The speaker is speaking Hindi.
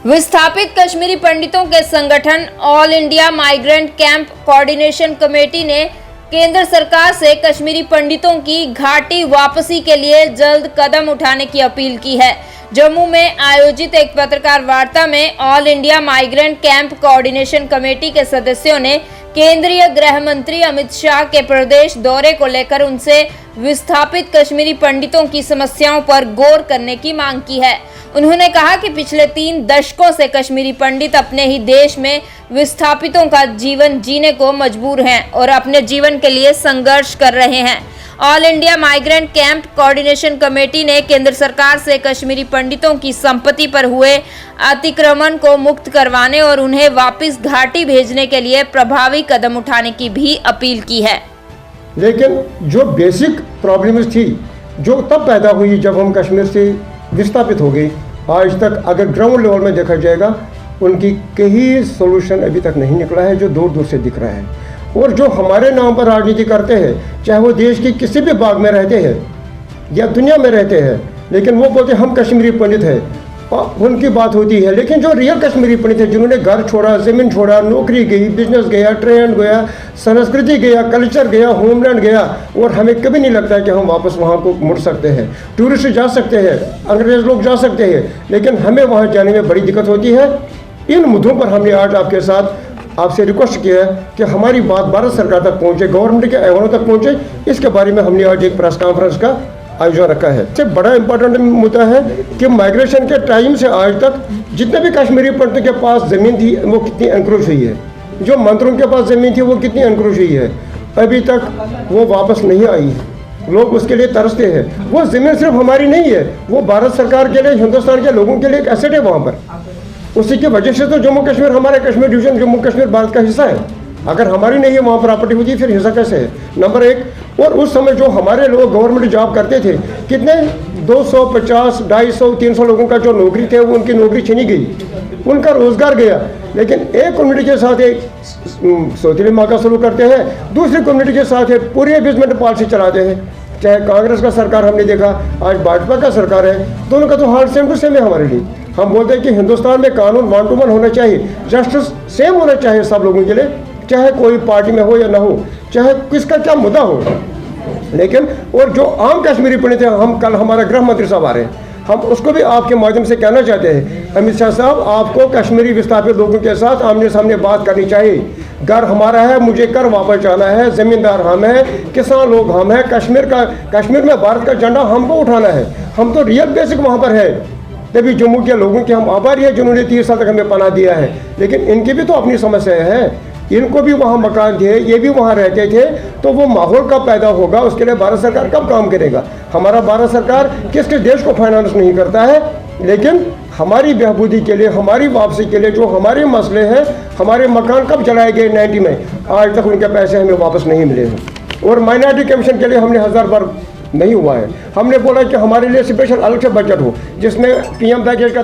विस्थापित कश्मीरी पंडितों के संगठन all India migrant camp coordination committee ने केंद्र सरकार से कश्मीरी पंडितों की घाटी वापसी के लिए जल्द कदम उठाने की अपील की है। जम्मू में आयोजित एक पत्रकार वार्ता में all India migrant camp coordination committee के सदस्यों ने केंद्रीय गृह मंत्री अमित शाह के प्रदेश दौरे को लेकर उनसे विस्थापित कश्मीरी पंडितों की समस्याओं पर गौर करने की मांग की है। उन्होंने कहा कि पिछले 3 दशकों से कश्मीरी पंडित अपने ही देश में विस्थापितों का जीवन जीने को मजबूर हैं और अपने जीवन के लिए संघर्ष कर रहे हैं। All India migrant camp coordination committee ने केंद्र सरकार से कश्मीरी पंडितों की संपत्ति पर हुए अतिक्रमण को मुक्त करवाने और उन्हें वापस घाटी भेजने के लिए प्रभावी कदम उठाने की भी अपील की है। लेकिन जो बेसिक प्रॉब्लम्स थी जो तब पैदा हुई जब हम कश्मीर से विस्थापित हो गए, आज तक अगर ग्राउंड लेवल में देखा जाएगा उनकी कई सोल्यूशन अभी तक नहीं निकला है जो दूर दूर से दिख रहा है। और जो हमारे नाम पर राजनीति करते हैं, चाहे वो देश की किसी भी भाग में रहते हैं या दुनिया में रहते हैं, लेकिन वो बोलते हैं हम कश्मीरी पंडित हैं, उनकी बात होती है। लेकिन जो रियल कश्मीरी पंडित है, जिन्होंने घर छोड़ा, ज़मीन छोड़ा, नौकरी गई, बिजनेस गया, ट्रेंड गया, संस्कृति गया, कल्चर गया, होमलैंड गया, और हमें कभी नहीं लगता कि हम वापस वहाँ को मुड़ सकते हैं। टूरिस्ट जा सकते हैं, अंग्रेज लोग जा सकते हैं, लेकिन हमें वहाँ जाने में बड़ी दिक्कत होती है। इन मुद्दों पर हमने आज आपके साथ आपसे रिक्वेस्ट किया है कि हमारी बात भारत सरकार तक पहुँचे, गवर्नमेंट के ऐवानों तक पहुँचे। इसके बारे में हमने आज एक प्रेस कॉन्फ्रेंस का आयोजन रखा है। सबसे बड़ा इंपॉर्टेंट मुद्दा है कि माइग्रेशन के टाइम से आज तक जितने भी कश्मीरी पंडितों के पास ज़मीन थी वो कितनी एनक्रोच हुई है, जो मंत्रियों के पास ज़मीन थी वो कितनी एनक्रोच हुई है, अभी तक वो वापस नहीं आई है। लोग उसके लिए तरसते हैं। वो ज़मीन सिर्फ हमारी नहीं है, वो भारत सरकार के लिए, हिंदुस्तान के लोगों के लिए एक एसेट है वहाँ पर। उसी की वजह से तो जम्मू कश्मीर, हमारे कश्मीर डिवीजन जम्मू कश्मीर भारत का हिस्सा है। अगर हमारी नहीं है वहाँ प्रॉपर्टी होती फिर हिस्सा कैसे है, नंबर 1। और उस समय जो हमारे लोग गवर्नमेंट जॉब करते थे, कितने 250, 250, 300 लोगों का जो नौकरी थे वो उनकी नौकरी छीनी गई, उनका रोजगार गया। लेकिन एक कम्युनिटी के साथ एक सौतेली माँ का शुरू करते हैं, दूसरी कम्युनिटी के साथ एक पूरी एबेसमेंट पॉलिसी चलाते हैं। चाहे कांग्रेस का सरकार हमने देखा, आज भाजपा का सरकार है, दोनों का तो हाल सेम टू सेम है हमारे लिए। हम बोलते हैं कि हिंदुस्तान में कानून 1 to 1 होना चाहिए, जस्टिस सेम होना चाहिए सब लोगों के लिए, चाहे कोई पार्टी में हो या ना हो, चाहे किसका क्या मुद्दा हो। लेकिन और जो आम कश्मीरी पंडित हैं, हम कल हमारा गृह मंत्री साहब आ रहे हैं, हम उसको भी आपके माध्यम से कहना चाहते हैं, अमित शाह साहब आपको कश्मीरी विस्थापित लोगों के साथ आमने सामने बात करनी चाहिए। घर हमारा है, मुझे कर वापस जाना है, ज़मींदार हम है, किसान लोग हम हैं, कश्मीर में भारत का झंडा हमको उठाना है। हम तो रियल बेसिक वहाँ पर है, तभी जम्मू के लोगों के हम आभारी हैं जिन्होंने 30 साल तक हमें पनाह दिया है। लेकिन इनकी भी तो अपनी समस्या है, इनको भी वहाँ मकान थे, ये भी वहाँ रहते थे, तो वो माहौल कब पैदा होगा, उसके लिए भारत सरकार कब काम करेगा। हमारा भारत सरकार किस देश को फाइनेंस नहीं करता है, लेकिन हमारी बहबूदी के लिए, हमारी वापसी के लिए जो हमारे मसले हैं, हमारे मकान कब चलाए गए 90 में, आज तक उनके पैसे हमें वापस नहीं मिले हैं। और माइनॉरिटी कमीशन के लिए हमने 1000 बार नहीं हुआ है। हमने बोला कि हमारे लिए स्पेशल अलग से बजट हो जिसमें PM पैकेज का